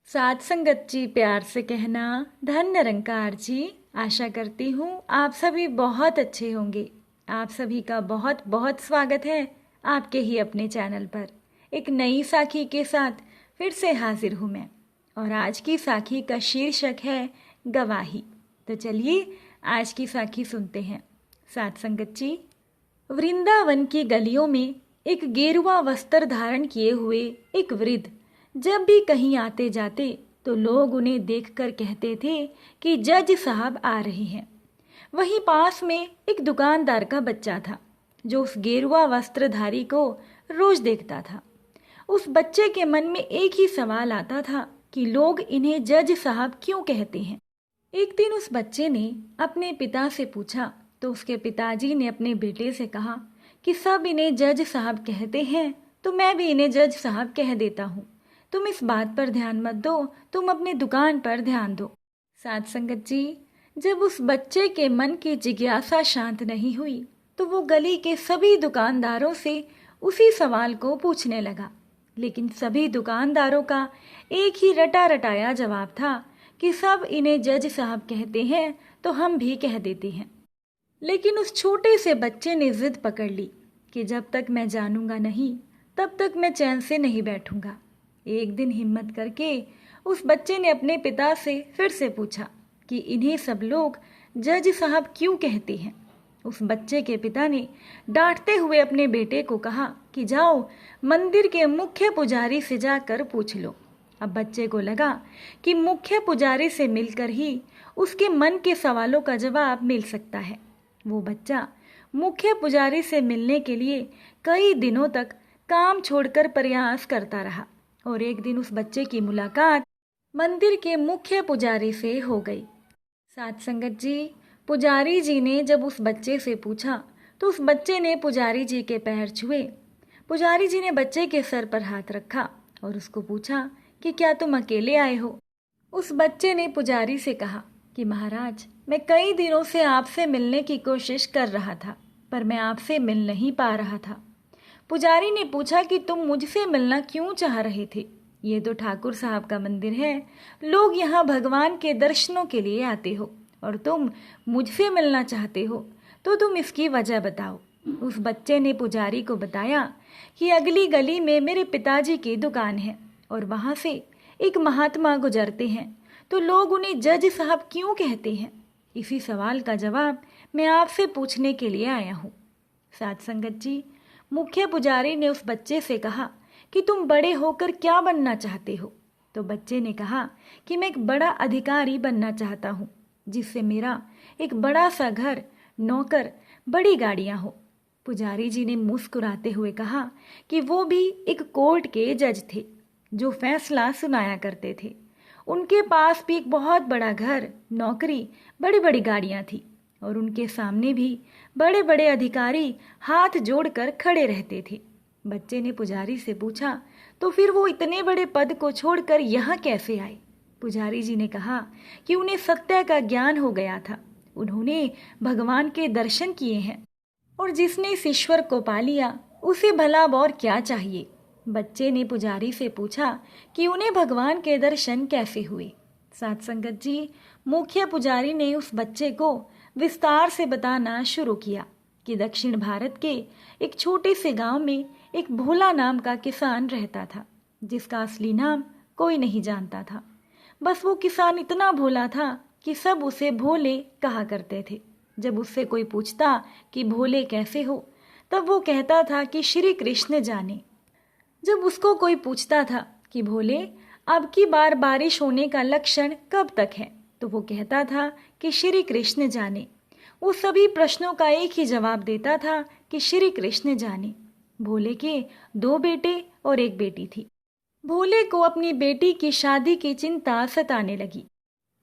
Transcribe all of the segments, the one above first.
साथ संगत जी, प्यार से कहना। धन निरंकार जी। आशा करती हूँ आप सभी बहुत अच्छे होंगे। आप सभी का बहुत बहुत स्वागत है आपके ही अपने चैनल पर। एक नई साखी के साथ फिर से हाजिर हूँ मैं, और आज की साखी का शीर्षक है गवाही। तो चलिए आज की साखी सुनते हैं। साथ संगत जी, वृंदावन की गलियों में एक गेरुआ वस्त्र धारण किए हुए एक वृद्ध जब भी कहीं आते जाते तो लोग उन्हें देखकर कहते थे कि जज साहब आ रहे हैं। वहीं पास में एक दुकानदार का बच्चा था जो उस गेरुआ वस्त्रधारी को रोज देखता था। उस बच्चे के मन में एक ही सवाल आता था कि लोग इन्हें जज साहब क्यों कहते हैं। एक दिन उस बच्चे ने अपने पिता से पूछा तो उसके पिताजी ने अपने बेटे से कहा कि सब इन्हें जज साहब कहते हैं तो मैं भी इन्हें जज साहब कह देता हूँ। तुम इस बात पर ध्यान मत दो, तुम अपनी दुकान पर ध्यान दो। साथ संगत जी, जब उस बच्चे के मन की जिज्ञासा शांत नहीं हुई तो वो गली के सभी दुकानदारों से उसी सवाल को पूछने लगा। लेकिन सभी दुकानदारों का एक ही रटा रटाया जवाब था कि सब इन्हें जज साहब कहते हैं तो हम भी कह देते हैं। लेकिन उस छोटे से बच्चे ने जिद पकड़ ली कि जब तक मैं जानूंगा नहीं तब तक मैं चैन से नहीं बैठूंगा। एक दिन हिम्मत करके उस बच्चे ने अपने पिता से फिर से पूछा कि इन्हें सब लोग जज साहब क्यों कहते हैं। उस बच्चे के पिता ने डांटते हुए अपने बेटे को कहा कि जाओ मंदिर के मुख्य पुजारी से जाकर पूछ लो। अब बच्चे को लगा कि मुख्य पुजारी से मिलकर ही उसके मन के सवालों का जवाब मिल सकता है। वो बच्चा मुख्य पुजारी से मिलने के लिए कई दिनों तक काम छोड़कर प्रयास करता रहा, और एक दिन उस बच्चे की मुलाकात मंदिर के मुख्य पुजारी से हो गई। साथ संगत जी, पुजारी जी ने जब उस बच्चे से पूछा तो उस बच्चे ने पुजारी जी के पैर छुए। पुजारी जी ने बच्चे के सर पर हाथ रखा और उसको पूछा कि क्या तुम अकेले आए हो। उस बच्चे ने पुजारी से कहा कि महाराज, मैं कई दिनों से आपसे मिलने की कोशिश कर रहा था पर मैं आपसे मिल नहीं पा रहा था। पुजारी ने पूछा कि तुम मुझसे मिलना क्यों चाह रहे थे। ये तो ठाकुर साहब का मंदिर है, लोग यहाँ भगवान के दर्शनों के लिए आते हो और तुम मुझसे मिलना चाहते हो, तो तुम इसकी वजह बताओ। उस बच्चे ने पुजारी को बताया कि अगली गली में मेरे पिताजी की दुकान है और वहाँ से एक महात्मा गुजरते हैं तो लोग उन्हें जज साहब क्यों कहते हैं। इसी सवाल का जवाब मैं आपसे पूछने के लिए आया हूँ। साथ संगत जी, मुख्य पुजारी ने उस बच्चे से कहा कि तुम बड़े होकर क्या बनना चाहते हो। तो बच्चे ने कहा कि मैं एक बड़ा अधिकारी बनना चाहता हूँ जिससे मेरा एक बड़ा सा घर, नौकर, बड़ी गाड़ियाँ हो। पुजारी जी ने मुस्कुराते हुए कहा कि वो भी एक कोर्ट के जज थे जो फैसला सुनाया करते थे। उनके पास भी एक बहुत बड़ा घर, नौकरी, बड़ी बड़ी गाड़ियाँ थी और उनके सामने भी बड़े बड़े अधिकारी हाथ जोड़कर खड़े रहते थे। बच्चे ने पुजारी से पूछा तो फिर वो इतने बड़े पद को छोड़कर यहाँ कैसे आए। पुजारी जी ने कहा कि उन्हें सत्य का ज्ञान हो गया था, उन्होंने भगवान के दर्शन किए हैं और जिसने इस ईश्वर को पा लिया उसे भला और क्या चाहिए। बच्चे ने पुजारी से पूछा कि उन्हें भगवान के दर्शन कैसे हुए। साथ संगत जी, मुख्य पुजारी ने उस बच्चे को विस्तार से बताना शुरू किया कि दक्षिण भारत के एक छोटे से गांव में एक भोला नाम का किसान रहता था जिसका असली नाम कोई नहीं जानता था। बस वो किसान इतना भोला था कि सब उसे भोले कहा करते थे। जब उससे कोई पूछता कि भोले कैसे हो तब वो कहता था कि श्री कृष्ण जाने। जब उसको कोई पूछता था कि भोले, अब की बार बारिश होने का लक्षण कब तक है, तो वो कहता था कि श्री कृष्ण जाने। वो सभी प्रश्नों का एक ही जवाब देता था कि श्री कृष्ण जाने। भोले के 2 बेटे और 1 बेटी थी। भोले को अपनी बेटी की शादी की चिंता सताने लगी।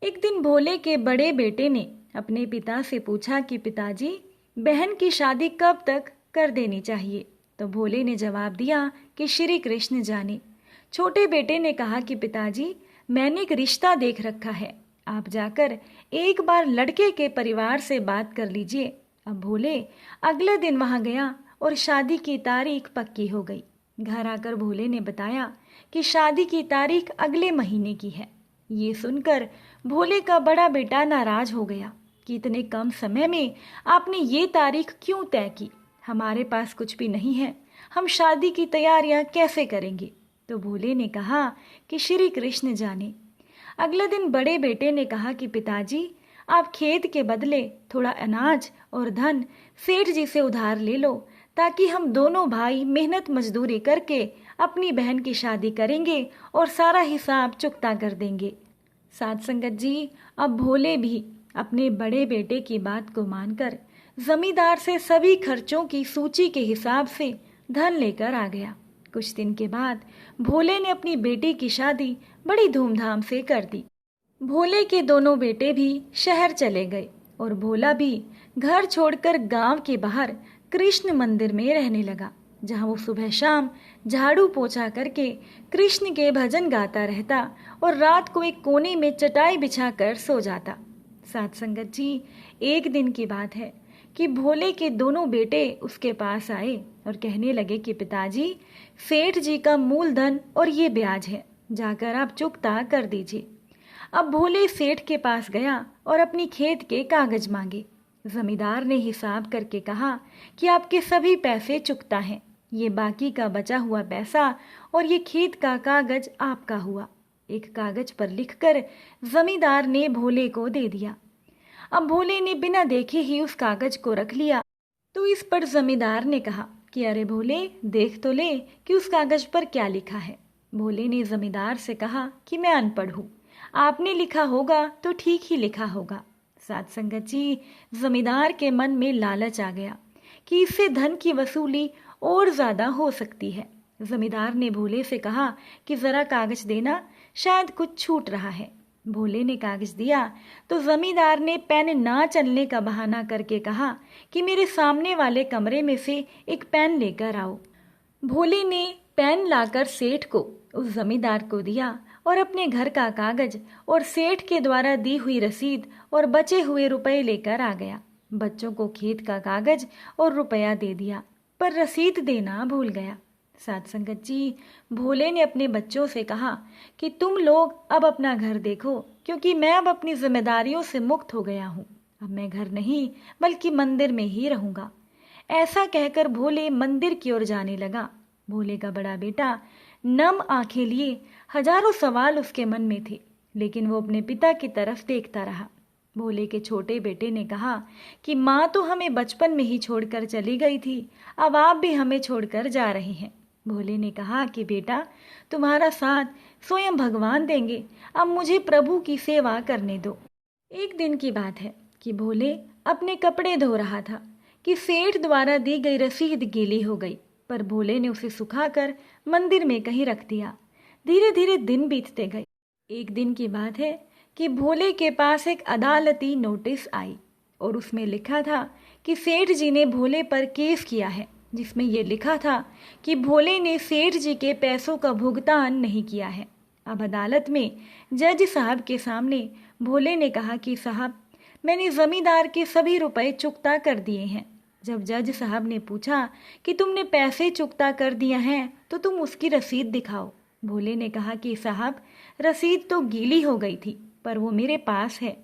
एक दिन भोले के बड़े बेटे ने अपने पिता से पूछा कि पिताजी, बहन की शादी कब तक कर देनी चाहिए। तो भोले ने जवाब दिया कि श्री कृष्ण जाने। छोटे बेटे ने कहा कि पिताजी, मैंने एक रिश्ता देख रखा है, आप जाकर एक बार लड़के के परिवार से बात कर लीजिए। अब भोले अगले दिन वहां गया और शादी की तारीख पक्की हो गई। घर आकर भोले ने बताया कि शादी की तारीख अगले महीने की है। ये सुनकर भोले का बड़ा बेटा नाराज हो गया कि इतने कम समय में आपने ये तारीख क्यों तय की? हमारे पास कुछ भी नहीं है, हम शादी की तैयारियां कैसे करेंगे? तो भोले ने कहा कि श्री कृष्ण जाने। अगले दिन बड़े बेटे ने कहा कि पिताजी, आप खेत के बदले थोड़ा अनाज और धन सेठ जी से उधार ले लो, ताकि हम दोनों भाई मेहनत मजदूरी करके अपनी बहन की शादी करेंगे और सारा हिसाब चुकता कर देंगे। साथ संगत जी, अब भोले भी अपने बड़े बेटे की बात को मानकर जमींदार से सभी खर्चों की सूची के हिसाब से धन लेकर आ गया। कुछ दिन के बाद भोले ने अपनी बेटी की शादी बड़ी धूमधाम से कर दी। भोले के दोनों बेटे भी शहर चले गए और भोला भी घर छोड़कर गांव के बाहर कृष्ण मंदिर में रहने लगा, जहां वो सुबह शाम झाड़ू पोछा करके कृष्ण के भजन गाता रहता और रात को एक कोने में चटाई बिछाकर सो जाता। साथ संगत जी, एक दिन की बात है कि भोले के दोनों बेटे उसके पास आए और कहने लगे कि पिताजी, सेठ जी का मूलधन और ये ब्याज है, जाकर आप चुकता कर दीजिए। अब भोले सेठ के पास गया और अपनी खेत के कागज मांगे। जमींदार ने हिसाब करके कहा कि आपके सभी पैसे चुकता हैं, ये बाकी का बचा हुआ पैसा और ये खेत का कागज आपका हुआ। एक कागज पर लिखकर जमींदार ने भोले को दे दिया। अब भोले ने बिना देखे ही उस कागज को रख लिया। तो इस पर जमींदार ने कहा कि अरे भोले, देख तो ले कि उस कागज पर क्या लिखा है। भोले ने जमींदार से कहा कि मैं अनपढ़ हूँ, आपने लिखा होगा तो ठीक ही लिखा होगा। साथ संगत जी, जमींदार के मन में लालच आ गया कि इससे धन की वसूली और ज्यादा हो सकती है। जमींदार ने भोले से कहा कि जरा कागज देना, शायद कुछ छूट रहा है। भोले ने कागज दिया तो जमींदार ने पेन ना चलने का बहाना करके कहा कि मेरे सामने वाले कमरे में से एक पेन लेकर आओ। भोले ने पेन लाकर सेठ को उस जमींदार को दिया और अपने घर का कागज और सेठ के द्वारा दी हुई रसीद और बचे हुए रुपए लेकर आ गया। बच्चों को खेत का कागज और रुपया दे दिया, पर रसीद देना भूल गया। साथ संगत जी, भोले ने अपने बच्चों से कहा कि तुम लोग अब अपना घर देखो, क्योंकि मैं अब अपनी जिम्मेदारियों से मुक्त हो गया हूँ। अब मैं घर नहीं बल्कि मंदिर में ही रहूंगा। ऐसा कहकर भोले मंदिर की ओर जाने लगा। भोले का बड़ा बेटा नम आंखें लिए हजारों सवाल उसके मन में थे, लेकिन वो अपने पिता की तरफ देखता रहा। भोले के छोटे बेटे ने कहा कि माँ तो हमें बचपन में ही छोड़कर चली गई थी, अब आप भी हमें छोड़कर जा रहे हैं। भोले ने कहा कि बेटा, तुम्हारा साथ स्वयं भगवान देंगे, अब मुझे प्रभु की सेवा करने दो। एक दिन की बात है कि भोले अपने कपड़े धो रहा था कि सेठ द्वारा दी गई रसीद गीली हो गई, पर भोले ने उसे सुखाकर मंदिर में कहीं रख दिया। धीरे धीरे दिन बीतते गए। एक दिन की बात है कि भोले के पास एक अदालती नोटिस आई और उसमें लिखा था कि सेठ जी ने भोले पर केस किया है, जिसमें यह लिखा था कि भोले ने सेठ जी के पैसों का भुगतान नहीं किया है। अब अदालत में जज साहब के सामने भोले ने कहा कि साहब, मैंने जमींदार के सभी रुपए चुकता कर दिए हैं। जब जज साहब ने पूछा कि तुमने पैसे चुकता कर दिया है तो तुम उसकी रसीद दिखाओ। भोले ने कहा कि साहब, रसीद तो गीली हो गई थी, पर वो मेरे पास है।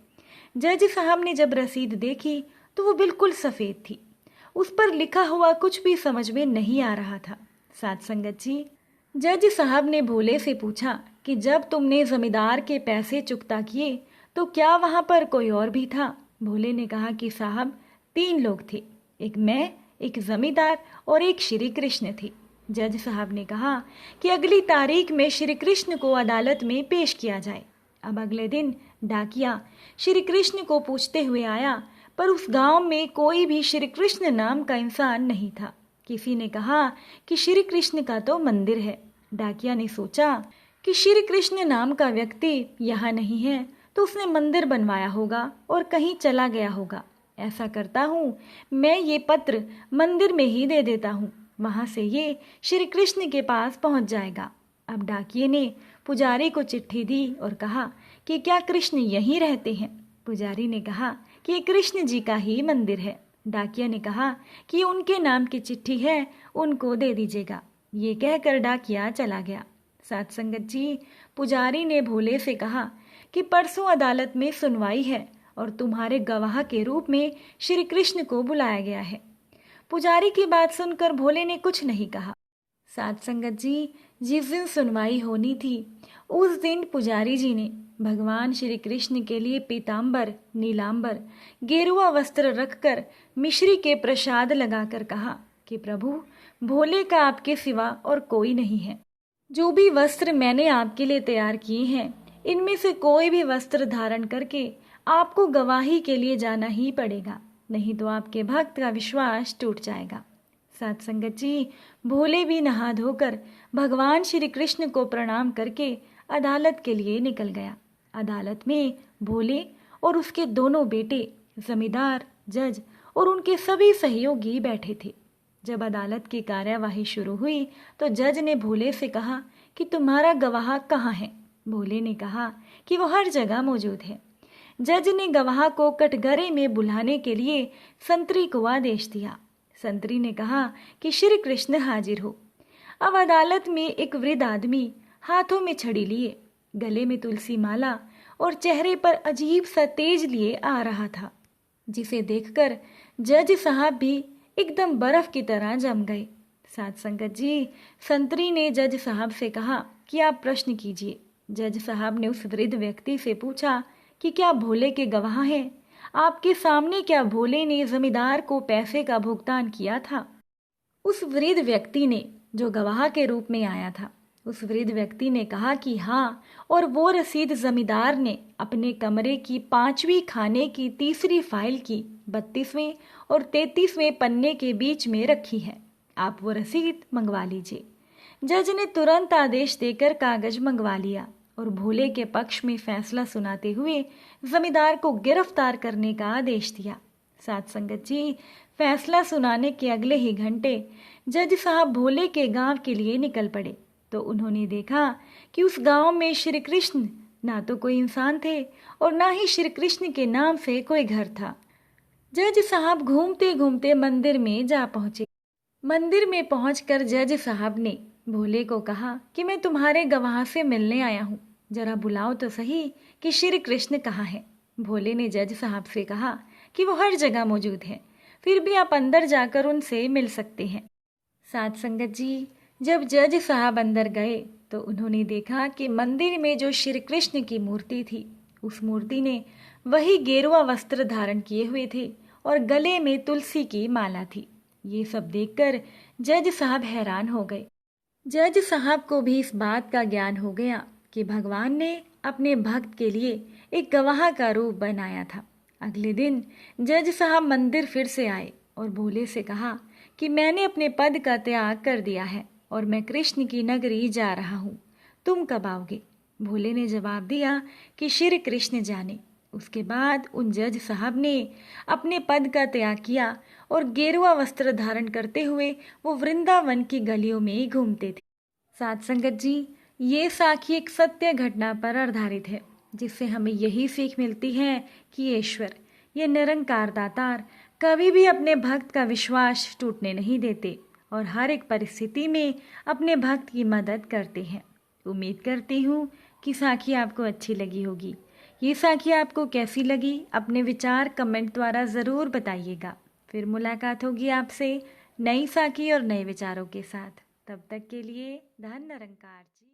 जज साहब ने जब रसीद देखी तो वो बिल्कुल सफ़ेद थी, उस पर लिखा हुआ कुछ भी समझ में नहीं आ रहा था। साथ संगत जी, जज साहब ने भोले से पूछा कि जब तुमने जमींदार के पैसे चुकता किए तो क्या वहाँ पर कोई और भी था? भोले ने कहा कि साहब, 3 लोग थे, एक मैं, एक जमींदार और एक श्री कृष्ण थे। जज साहब ने कहा कि अगली तारीख में श्री कृष्ण को अदालत में पेश किया जाए। अब अगले दिन डाकिया श्री कृष्ण को पूछते हुए आया, पर उस गांव में कोई भी श्री कृष्ण नाम का इंसान नहीं था। किसी ने कहा कि श्री कृष्ण का तो मंदिर है। डाकिया ने सोचा कि श्री कृष्ण नाम का व्यक्ति यहाँ नहीं है, तो उसने मंदिर बनवाया होगा और कहीं चला गया होगा। ऐसा करता हूँ, मैं ये पत्र मंदिर में ही दे देता हूँ, वहाँ से ये श्री कृष्ण के पास पहुँच जाएगा। अब डाकिये ने पुजारी को चिट्ठी दी और कहा कि क्या कृष्ण यहीं रहते हैं? पुजारी ने कहा कि ये कृष्ण जी का ही मंदिर है। डाकिया ने कहा कि उनके नाम की चिट्ठी है, उनको दे दीजिएगा। ये कहकर डाकिया चला गया। साथ संगत जी, पुजारी ने भोले से कहा कि परसों अदालत में सुनवाई है और तुम्हारे गवाह के रूप में श्री कृष्ण को बुलाया गया है। पुजारी की बात सुनकर भोले ने कुछ नहीं कहा। साथ संगत जी, जिस दिन सुनवाई होनी थी उस दिन पुजारी जी ने भगवान श्री कृष्ण के लिए पीतांबर, नीलांबर, गेरुआ वस्त्र रखकर मिश्री के प्रसाद लगाकर कहा कि प्रभु, भोले का आपके सिवा और कोई नहीं है। जो भी वस्त्र मैंने आपके लिए तैयार किए हैं, इनमें से कोई भी वस्त्र धारण करके आपको गवाही के लिए जाना ही पड़ेगा, नहीं तो आपके भक्त का विश्वास टूट जाएगा। साथ संगत जी, भोले भी नहा धोकर भगवान श्री कृष्ण को प्रणाम करके अदालत के लिए निकल गया। अदालत में भोले और उसके दोनों बेटे, जमींदार, जज और उनके सभी सहयोगी बैठे थे। जब अदालत की कार्यवाही शुरू हुई तो जज ने भोले से कहा कि तुम्हारा गवाह कहाँ है? भोले ने कहा कि वो हर जगह मौजूद है। जज ने गवाह को कटघरे में बुलाने के लिए संतरी को आदेश दिया। संतरी ने कहा कि श्री कृष्ण हाजिर हो। अब अदालत में एक वृद्ध आदमी हाथों में छड़ी लिए, गले में तुलसी माला और चेहरे पर अजीब सा तेज लिए आ रहा था, जिसे देखकर जज साहब भी एकदम बर्फ की तरह जम गए। साथ संगत जी, संतरी ने जज साहब से कहा कि आप प्रश्न कीजिए। जज साहब ने उस वृद्ध व्यक्ति से पूछा कि क्या भोले के गवाह हैं? आपके सामने क्या भोले ने जमींदार को पैसे का भुगतान किया था? उस वृद्ध व्यक्ति ने, जो गवाह के रूप में आया था, उस वृद्ध व्यक्ति ने कहा कि हाँ, और वो रसीद जमींदार ने अपने कमरे की 5वीं खाने की 3री फाइल की 32वें और 33वें पन्ने के बीच में रखी है। आप वो रसीद मंगवा लीजिए। जज ने तुरंत आदेश देकर कागज मंगवा लिया और भोले के पक्ष में फैसला सुनाते हुए जमींदार को गिरफ्तार करने का आदेश दिया। साथ संगत जी, फैसला सुनाने के अगले ही घंटे जज साहब भोले के गांव के लिए निकल पड़े तो उन्होंने देखा कि उस गांव में श्री कृष्ण ना तो कोई इंसान थे और ना ही श्री कृष्ण के नाम से कोई घर था। जज साहब घूमते घूमते मंदिर में जा पहुंचे। मंदिर में पहुंचकर जज साहब ने भोले को कहा कि मैं तुम्हारे गवाह से मिलने आया हूँ, जरा बुलाओ तो सही कि श्री कृष्ण कहाँ है। भोले ने जज साहब से कहा कि वो हर जगह मौजूद है, फिर भी आप अंदर जाकर उनसे मिल सकते हैं। साथ संगत जी, जब जज साहब अंदर गए तो उन्होंने देखा कि मंदिर में जो श्री कृष्ण की मूर्ति थी, उस मूर्ति ने वही गेरुआ वस्त्र धारण किए हुए थे और गले में तुलसी की माला थी। ये सब देखकर जज साहब हैरान हो गए। जज साहब को भी इस बात का ज्ञान हो गया कि भगवान ने अपने भक्त के लिए एक गवाह का रूप बनाया था। अगले दिन जज साहब मंदिर फिर से आए और भोले से कहा कि मैंने अपने पद का त्याग कर दिया है और मैं कृष्ण की नगरी जा रहा हूँ, तुम कब आओगे? भोले ने जवाब दिया कि श्री कृष्ण जाने। उसके बाद उन जज साहब ने अपने पद का त्याग किया और गेरुआ वस्त्र धारण करते हुए वो वृंदावन की गलियों में घूमते थे। साथ संगत जी, ये साखी एक सत्य घटना पर आधारित है, जिससे हमें यही सीख मिलती है कि ईश्वर, ये निरंकार दातार, कभी भी अपने भक्त का विश्वास टूटने नहीं देते और हर एक परिस्थिति में अपने भक्त की मदद करते हैं। उम्मीद करती हूँ कि साखी आपको अच्छी लगी होगी। ये साखी आपको कैसी लगी, अपने विचार कमेंट द्वारा ज़रूर बताइएगा। फिर मुलाकात होगी आपसे नई साखी और नए विचारों के साथ। तब तक के लिए धन निरंकार जी।